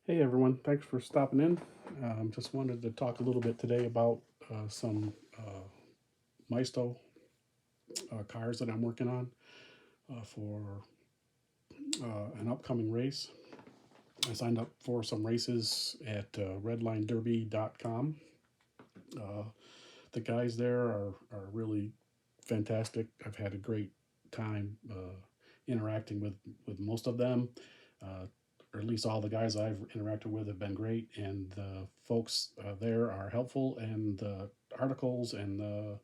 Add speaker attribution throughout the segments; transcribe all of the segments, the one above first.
Speaker 1: Hey everyone, thanks for stopping in. Just wanted to talk a little bit today about some Maisto cars that I'm working on for an upcoming race. I signed up for some races at redlinederby.com. Uh, the guys there are really fantastic. I've had a great time interacting with most of them. Uh, or at least all the guys I've interacted with have been great, and the folks there are helpful, and the articles and the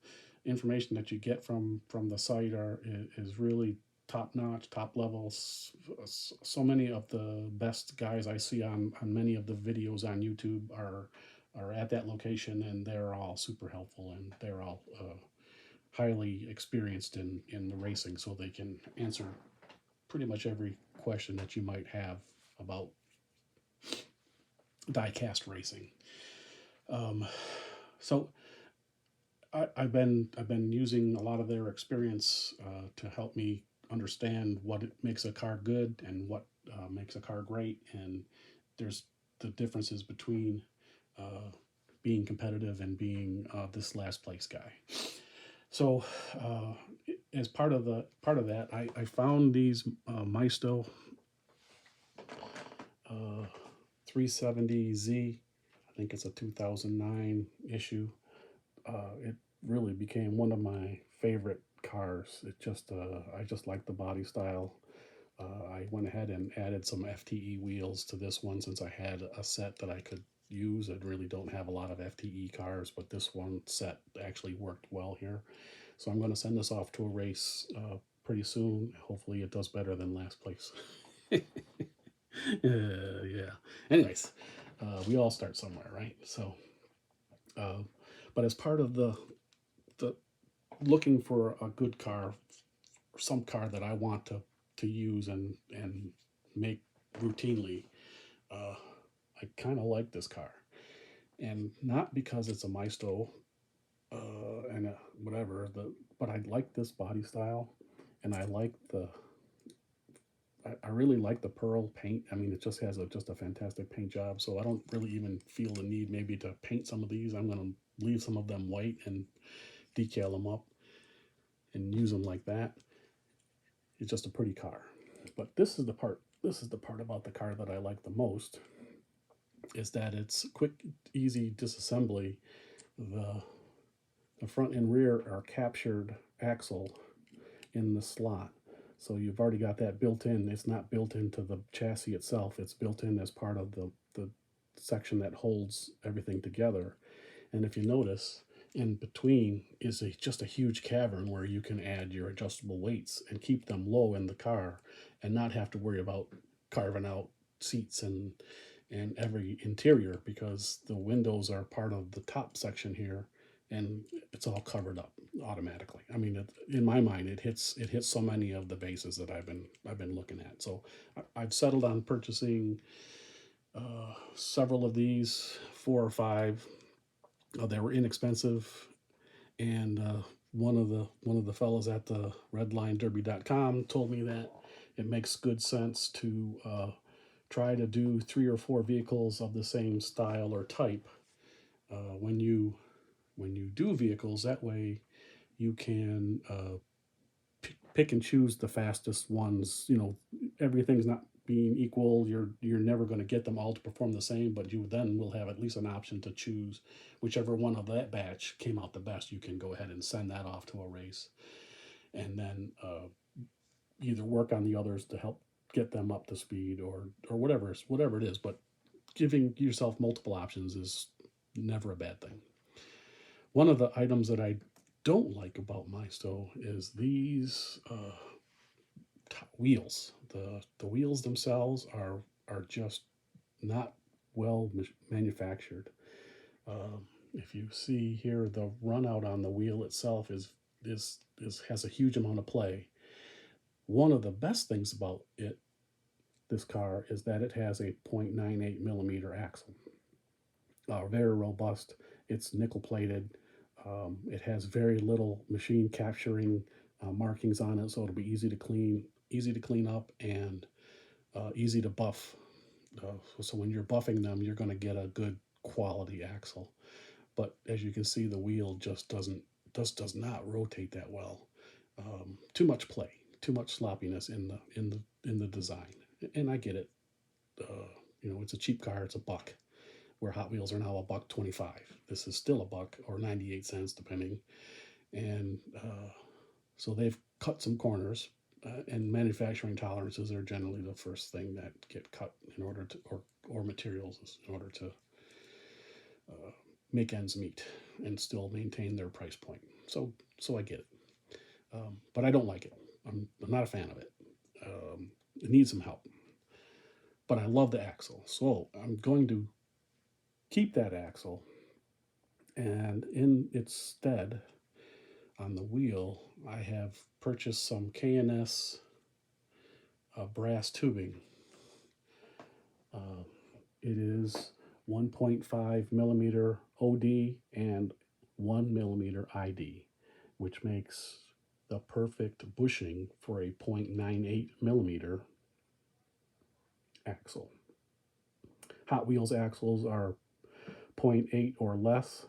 Speaker 1: information that you get from the site is really top notch, top levels. So many of the best guys I see on many of the videos on YouTube are at that location, and they're all super helpful, and they're all highly experienced in the racing, so they can answer pretty much every question that you might have about diecast racing. Um, so I've been using a lot of their experience to help me understand what it makes a car good and what makes a car great, and there's the differences between uh, being competitive and being this last place guy. So as part of that, I found these Maisto 370Z. I think it's a 2009 issue. It really became one of my favorite cars. I just like the body style. I went ahead and added some FTE wheels to this one since I had a set that I could use. I really don't have a lot of FTE cars, but this one set actually worked well here. So I'm going to send this off to a race pretty soon. Hopefully, it does better than last place. Yeah. Anyways, we all start somewhere, right? So, uh, but as part of the looking for a good car, some car that I want to use and make routinely, uh, I kind of like this car, and not because it's a Maisto and whatever. But I like this body style, and I like I really like the pearl paint. I mean, it just has just a fantastic paint job. So I don't really even feel the need maybe to paint some of these. I'm going to leave some of them white and decal them up and use them like that. It's just a pretty car. But this is the part. This is the part about the car that I like the most is that it's quick, easy disassembly. The the front and rear are captured axle in the slot. So you've already got that built in. It's not built into the chassis itself. It's built in as part of the section that holds everything together. And if you notice, in between is just a huge cavern where you can add your adjustable weights and keep them low in the car and not have to worry about carving out seats and every interior because the windows are part of the top section here and it's all covered up automatically. I mean, in my mind, it hits so many of the bases that I've been looking at. So I've settled on purchasing several of these, four or five. They were inexpensive, and one of the fellows at the redlinederby.com told me that it makes good sense to try to do three or four vehicles of the same style or type when you do vehicles. That way, you can pick and choose the fastest ones. Everything's not being equal. You're never going to get them all to perform the same, but you then will have at least an option to choose whichever one of that batch came out the best. You can go ahead and send that off to a race, and then either work on the others to help get them up to speed or whatever it is. But giving yourself multiple options is never a bad thing. One of the items that I don't like about my stove is these wheels. The wheels themselves are just not well manufactured. If you see here, the run out on the wheel itself is has a huge amount of play. One of the best things about this car is that it has a 0.98 millimeter axle. Very robust. It's nickel plated. It has very little machine capturing markings on it, so it'll be easy to clean up, and easy to buff So when you're buffing them, you're going to get a good quality axle. But as you can see, the wheel does not rotate that well. Too much play, too much sloppiness in the design, and I get it. It's a cheap car; it's a buck. Where Hot Wheels are now $1.25. This is still a buck or 98 cents, depending. And so they've cut some corners, and manufacturing tolerances are generally the first thing that get cut in order to, or materials in order to make ends meet and still maintain their price point. So I get it, but I don't like it. I'm not a fan of it. It needs some help, but I love the axle, so I'm going to keep that axle, and in its stead, on the wheel, I have purchased some K&S brass tubing. It is 1.5 millimeter OD and 1 millimeter ID, which makes the perfect bushing for a 0.98 millimeter axle. Hot Wheels axles are 0.8 or less,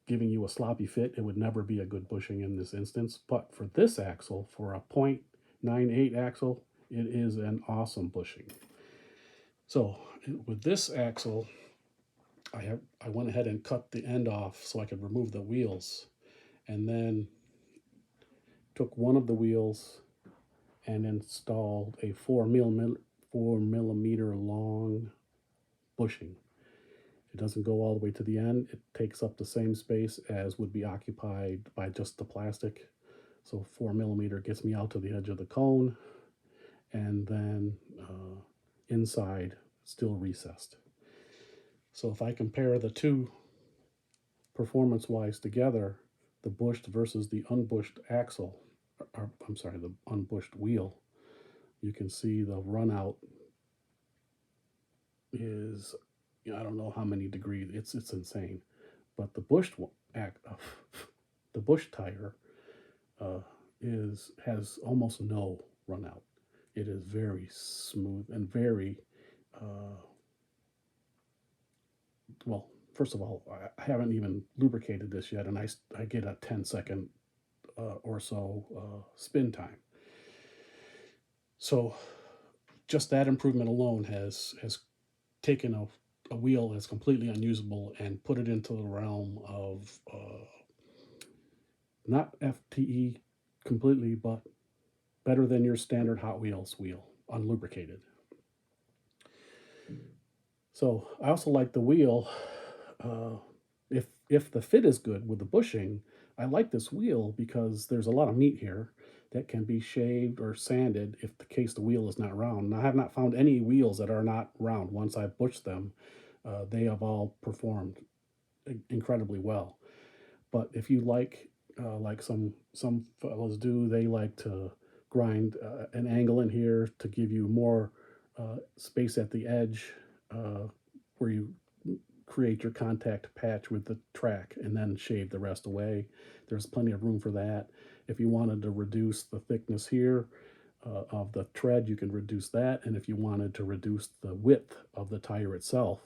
Speaker 1: giving you a sloppy fit. It would never be a good bushing in this instance. But for this axle, for a 0.98 axle, it is an awesome bushing. So with this axle, I went ahead and cut the end off so I could remove the wheels, and then took one of the wheels and installed a 4 millimeter long bushing. It doesn't go all the way to the end. It takes up the same space as would be occupied by just the plastic. So 4 millimeter gets me out to the edge of the cone, and then inside still recessed. So if I compare the two performance-wise together, the bushed versus the unbushed axle, the unbushed wheel, you can see the run out is, I don't know how many degrees. It's insane. But the bushed the bush tire has almost no run out. It is very smooth and very well. First of all, I haven't even lubricated this yet, and I get a 10-second or so spin time. So just that improvement alone has taken a wheel that's completely unusable and put it into the realm of not FTE completely, but better than your standard Hot Wheels wheel, unlubricated. So I also like the wheel. If the fit is good with the bushing, I like this wheel because there's a lot of meat here that can be shaved or sanded if the case the wheel is not round. And I have not found any wheels that are not round. Once I've bushed them, they have all performed incredibly well. But if you like some fellas do, they like to grind an angle in here to give you more space at the edge where you create your contact patch with the track and then shave the rest away. There's plenty of room for that. If you wanted to reduce the thickness here of the tread, you can reduce that. And if you wanted to reduce the width of the tire itself,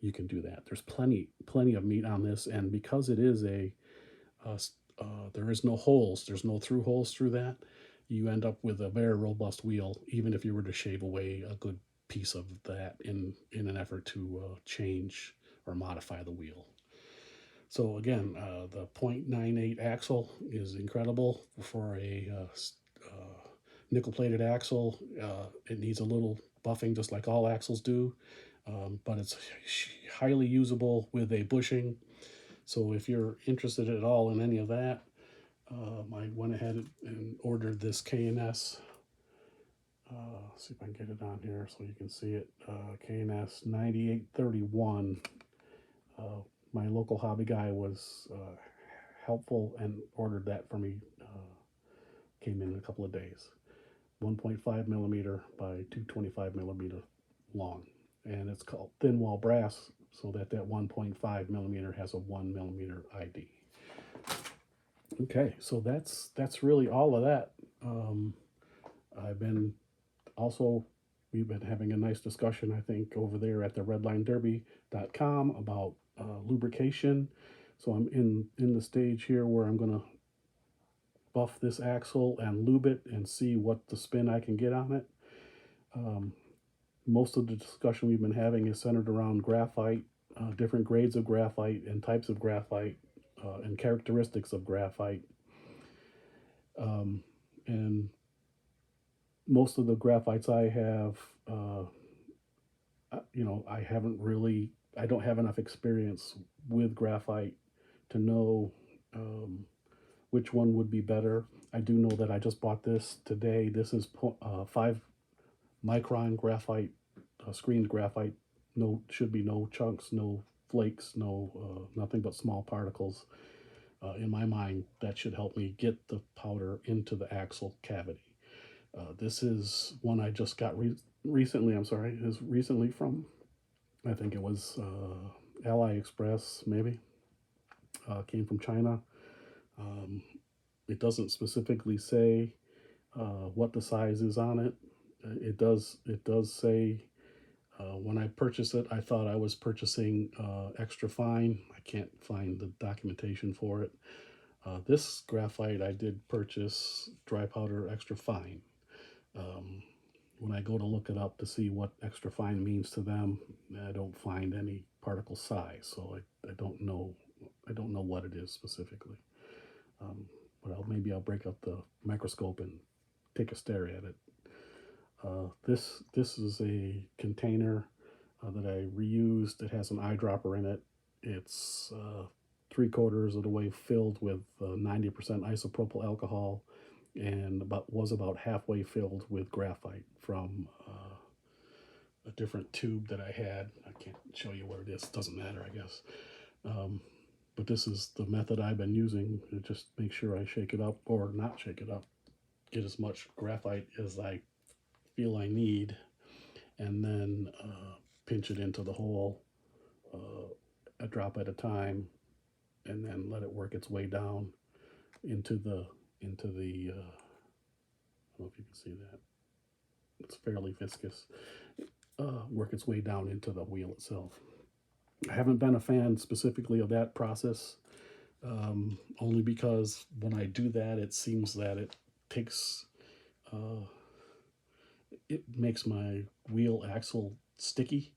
Speaker 1: you can do that. There's plenty of meat on this, and because it is there is no holes, there's no through holes through that, you end up with a very robust wheel, even if you were to shave away a good piece of that in an effort to change or modify the wheel. So again, the 0.98 axle is incredible for a nickel-plated axle. It needs a little buffing, just like all axles do, but it's highly usable with a bushing. So if you're interested at all in any of that, I went ahead and ordered this K&S. See if I can get it on here so you can see it. K&S 9831. My local hobby guy was helpful and ordered that for me. Came in a couple of days. 1.5 millimeter by 225 millimeter long, and it's called thin wall brass, so that 1.5 millimeter has a 1 millimeter ID. Okay, so that's really all of that. I've been also we've been having a nice discussion, I think, over there at the redlinederby.com about lubrication. So I'm in the stage here where I'm going to buff this axle and lube it and see what the spin I can get on it. Um, Most of the discussion we've been having is centered around graphite, different grades of graphite and types of graphite, and characteristics of graphite. And most of the graphites I have, I haven't really, I don't have enough experience with graphite to know which one would be better. I do know that I just bought this today. This is 5 micron graphite, screened graphite. No, should be no chunks, no flakes, no nothing but small particles. In my mind, that should help me get the powder into the axle cavity. This is one I just got recently. I'm sorry, is recently from, I think it was AliExpress, maybe. Came from China. It doesn't specifically say what the size is on it. It does say when I purchased it, I thought I was purchasing extra fine. I can't find the documentation for it. This graphite I did purchase dry powder extra fine. When I go to look it up to see what extra fine means to them, I don't find any particle size, so I don't know what it is specifically. But maybe I'll break up the microscope and take a stare at it. This is a container that I reused. It has an eyedropper in it. It's 3/4 of the way filled with 90% isopropyl alcohol, and was about halfway filled with graphite from a different tube that I had. I can't show you where it is. It doesn't matter, I guess. But this is the method I've been using to just make sure I shake it up, or not shake it up, get as much graphite as I feel I need, and then pinch it into the hole a drop at a time, and then let it work its way down into the I don't know if you can see that. It's fairly viscous. Work its way down into the wheel itself. I haven't been a fan specifically of that process, only because when I do that, it seems that it takes, it makes my wheel axle sticky,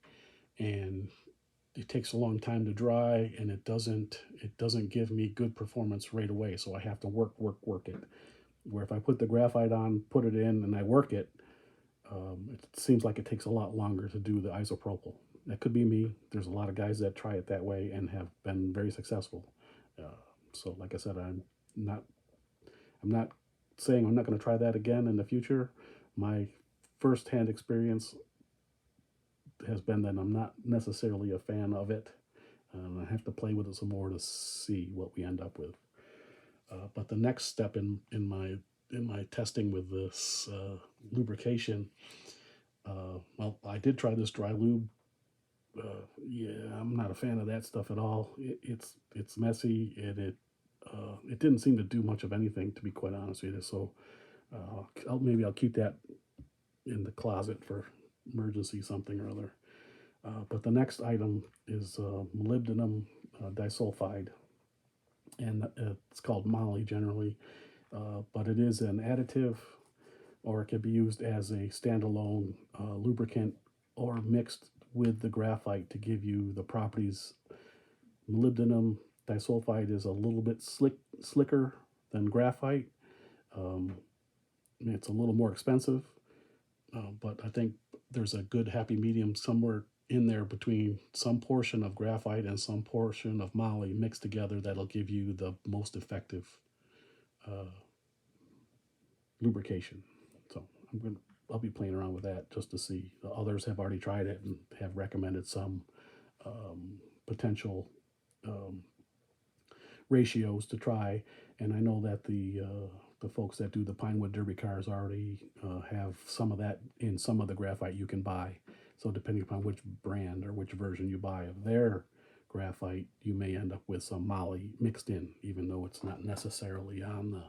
Speaker 1: and it takes a long time to dry, and it doesn't give me good performance right away. So I have to work it. Where if I put the graphite on, put it in, and I work it, it seems like it takes a lot longer to do the isopropyl. That could be me. There's a lot of guys that try it that way and have been very successful. So, like I said, I'm not saying I'm not going to try that again in the future. My first-hand experience has been that I'm not necessarily a fan of it. I have to play with it some more to see what we end up with. But the next step in my testing with this lubrication, well, I did try this dry lube. Yeah, I'm not a fan of that stuff at all. It's messy, and it didn't seem to do much of anything, to be quite honest with you. So maybe I'll keep that in the closet for emergency something or other. But the next item is molybdenum disulfide, and it's called moly generally, but it is an additive, or it can be used as a standalone lubricant, or mixed with the graphite to give you the properties. Molybdenum disulfide is a little bit slicker than graphite. It's a little more expensive, but I think there's a good happy medium somewhere in there between some portion of graphite and some portion of moly mixed together that'll give you the most effective lubrication. So I'll be playing around with that just to see. The others have already tried it and have recommended some potential ratios to try. And I know that the folks that do the Pinewood Derby cars already have some of that in some of the graphite you can buy. So depending upon which brand or which version you buy of their graphite, you may end up with some moly mixed in, even though it's not necessarily on the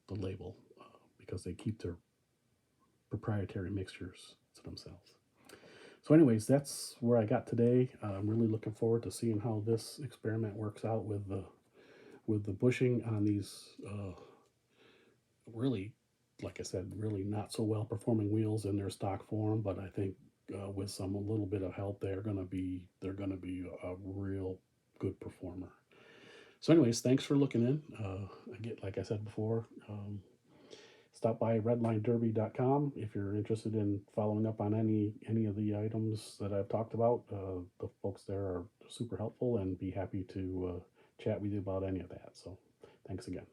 Speaker 1: the label, because they keep their proprietary mixtures to themselves. So, anyways, that's where I got today. I'm really looking forward to seeing how this experiment works out with the bushing on these really, like I said, really not so well performing wheels in their stock form. But I think with some a little bit of help, they're gonna be a real good performer. So, anyways, thanks for looking in. Again, like I said before, stop by redlinederby.com if you're interested in following up on any of the items that I've talked about. The folks there are super helpful and be happy to chat with you about any of that. So, thanks again.